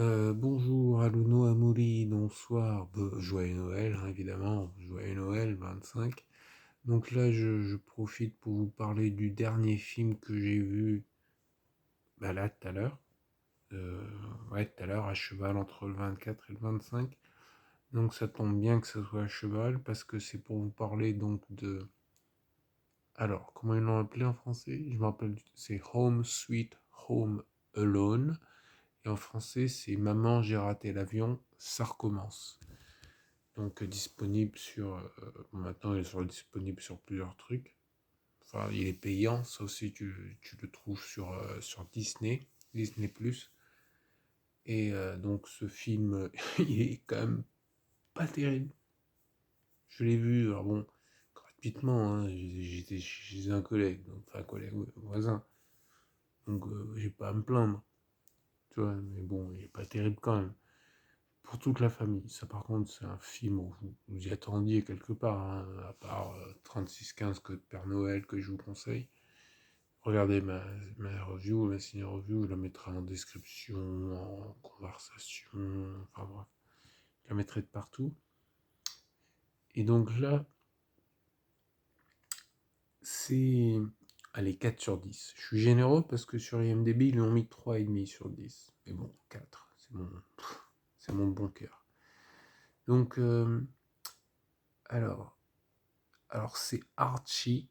Bonjour, Aluno Amouri, bonsoir, joyeux Noël, hein, évidemment, joyeux Noël, 25. Donc là, je profite pour vous parler du dernier film que j'ai vu, bah là, tout à l'heure. Euh, ouais, tout à l'heure, à cheval entre le 24 et le 25. Donc ça tombe bien que ce soit à cheval, parce que c'est pour vous parler donc de... Alors, comment ils l'ont appelé en français? Je me rappelle, c'est Home Sweet Home Alone. Et en français, c'est Maman, j'ai raté l'avion, ça recommence. Donc disponible sur... maintenant, il est disponible sur plusieurs trucs. Enfin, il est payant, ça aussi, tu le trouves sur Disney, Disney+. Et donc ce film, il est quand même pas terrible. Je l'ai vu, alors bon, gratuitement, hein, j'étais chez un collègue, enfin un collègue voisin. Donc j'ai pas à me plaindre, tu vois, mais bon, il est pas terrible quand même. Pour toute la famille. Ça, par contre, c'est un film où vous y attendiez quelque part, hein, à part 3615 Code Père Noël que je vous conseille. Regardez ma review, ma ciné review, je la mettrai en description, en conversation, enfin bref, je la mettrai de partout. Et donc là, c'est, allez, 4 sur 10. Je suis généreux parce que sur IMDb, ils lui ont mis 3,5 sur 10. Mais bon, 4, c'est mon bon cœur. Donc, alors, Alors c'est Archie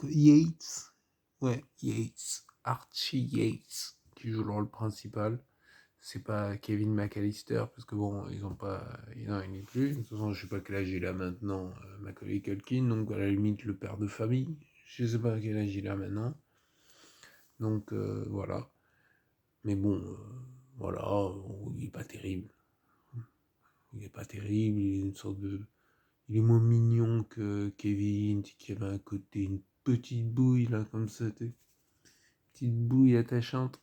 Yates, ouais, Yates, Archie Yates, qui joue le rôle principal. C'est pas Kevin McAllister, parce que bon, ils ont pas, non, il n'est plus. De toute façon, je sais pas quel âge il a maintenant, Macaulay Culkin, donc à la limite le père de famille. Je sais pas quel âge il a maintenant. Donc voilà. Mais bon, voilà, il est pas terrible. Il est pas terrible, il est une sorte de il est moins mignon que Kevin, qui avait un côté, une petite bouille, là, comme ça, petite bouille attachante.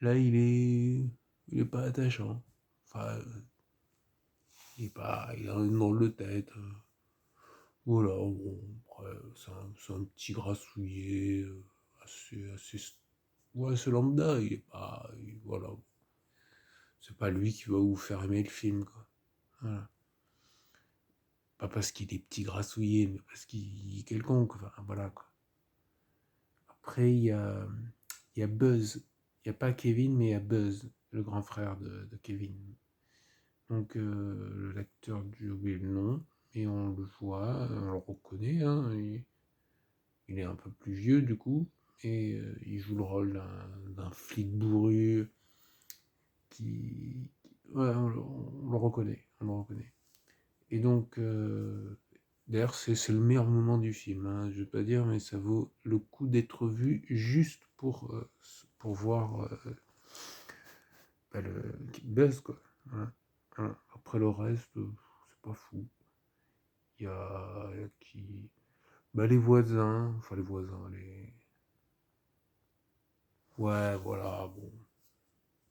Là, il est pas attachant. Enfin, il a une drôle de tête. Voilà, bon, après, c'est un petit grassouillet, ouais, c'est lambda, il est pas, voilà. C'est pas lui qui va vous faire aimer le film, quoi. Voilà. Pas parce qu'il est petit grassouillet, mais parce qu'il est quelconque, enfin, voilà, quoi. Après, il y a Buzz. Il n'y a pas Kevin, mais il y a Buzz, le grand frère de Kevin. Donc, l'acteur, j'ai oublié le nom, et on le voit, on le reconnaît. Hein, il est un peu plus vieux, du coup, et il joue le rôle d'un flic bourru qui. Ouais, on le reconnaît. On le reconnaît. Et donc, d'ailleurs, c'est le meilleur moment du film, hein, je vais pas dire, mais ça vaut le coup d'être vu juste pour voir le Buzz, quoi. Voilà. Voilà. Après le reste, c'est pas fou. Il y a qui. Bah, les voisins, enfin les voisins, les. Ouais, voilà, bon,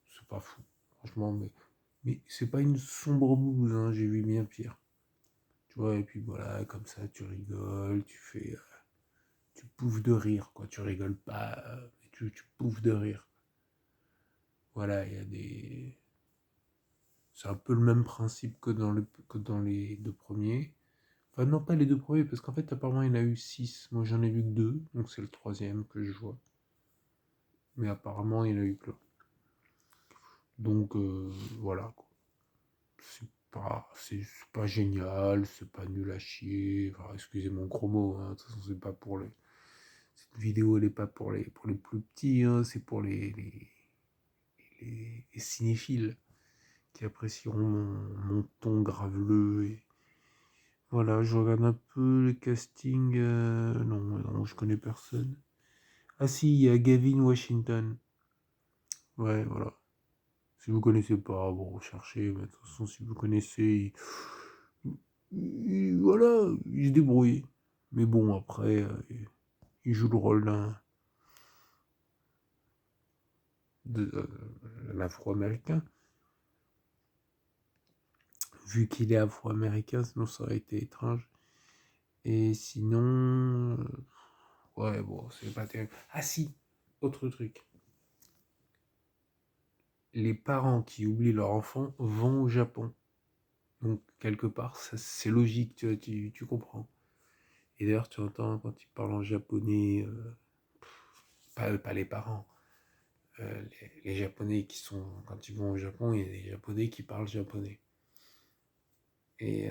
c'est pas fou, franchement, mais c'est pas une sombre bouse, hein, j'ai vu bien pire. Tu vois, et puis voilà, comme ça, tu rigoles, tu pouffes de rire, quoi. Tu rigoles pas, mais tu pouffes de rire. Voilà, il y a des. C'est un peu le même principe que dans les deux premiers. Enfin, non, pas les deux premiers, parce qu'en fait, apparemment, il y en a eu six. Moi, j'en ai vu que deux, donc c'est le troisième que je vois. Mais apparemment, il y en a eu que là. Donc, voilà, quoi. C'est pas génial, c'est pas nul à chier. Enfin, excusez mon gros mot, hein. De toute façon, c'est pas pour les. Cette vidéo, elle est pas pour les plus petits, hein. C'est pour les cinéphiles qui apprécieront mon ton graveleux. Et voilà, je regarde un peu le casting. Non, non, je connais personne. Ah si, il y a Gavin Washington. Ouais, voilà. Si vous connaissez pas, bon, recherchez. Mais de toute façon, si vous connaissez, voilà, il se débrouille. Mais bon, après, il joue le rôle d'un afro-américain. Vu qu'il est afro-américain, sinon ça aurait été étrange. Et sinon, ouais, bon, c'est pas terrible. Ah si, autre truc. les parents qui oublient leur enfant vont au Japon. Donc, quelque part, c'est logique, tu comprends. Et d'ailleurs, tu entends quand ils parlent en japonais, pas les parents, les Japonais qui sont, quand ils vont au Japon, il y a des Japonais qui parlent japonais. Et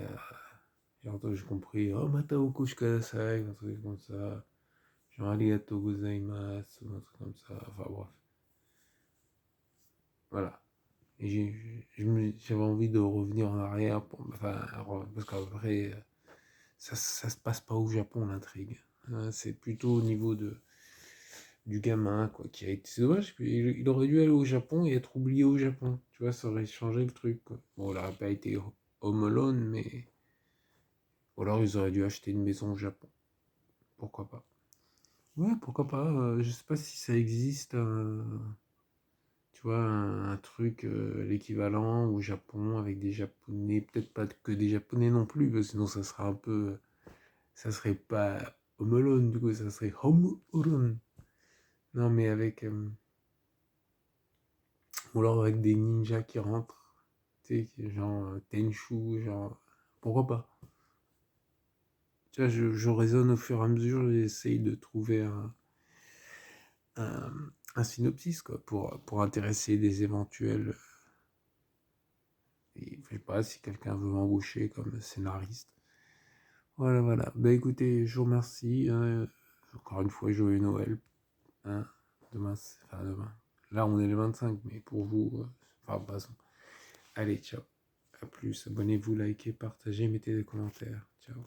j'ai compris, oh, Matao Kushikadasai, un truc comme ça, genre arigato gozaimasu, un truc comme ça, enfin bref. Voilà. Et j'avais envie de revenir en arrière, parce qu'après, ça se passe pas au Japon, l'intrigue. C'est plutôt au niveau du gamin, quoi, qui a été... C'est dommage, il aurait dû aller au Japon et être oublié au Japon. Tu vois, ça aurait changé le truc, quoi. Bon, il n'aurait pas été Home Alone, mais... Ou alors ils auraient dû acheter une maison au Japon. Pourquoi pas? Ouais, pourquoi pas. Je sais pas si ça existe, tu vois, un truc, l'équivalent au Japon avec des Japonais. Peut-être pas que des Japonais non plus, parce que sinon ça serait un peu... Ça serait pas Home Alone, du coup, ça serait Home Alone. Non, mais avec... ou alors avec des ninjas qui rentrent. Tu sais, genre Tenchu, genre... Pourquoi pas? Tu vois, je raisonne au fur et à mesure, j'essaye de trouver un, un synopsis, quoi, pour intéresser des éventuels... Et je sais pas si quelqu'un veut m'embaucher comme scénariste. Voilà, voilà. Bah écoutez, je vous remercie. Encore une fois, joyeux Noël. Hein. Demain, enfin demain. Là, on est le 25, mais pour vous, enfin, passons. Allez, ciao. A plus. Abonnez-vous, likez, partagez, mettez des commentaires. Ciao.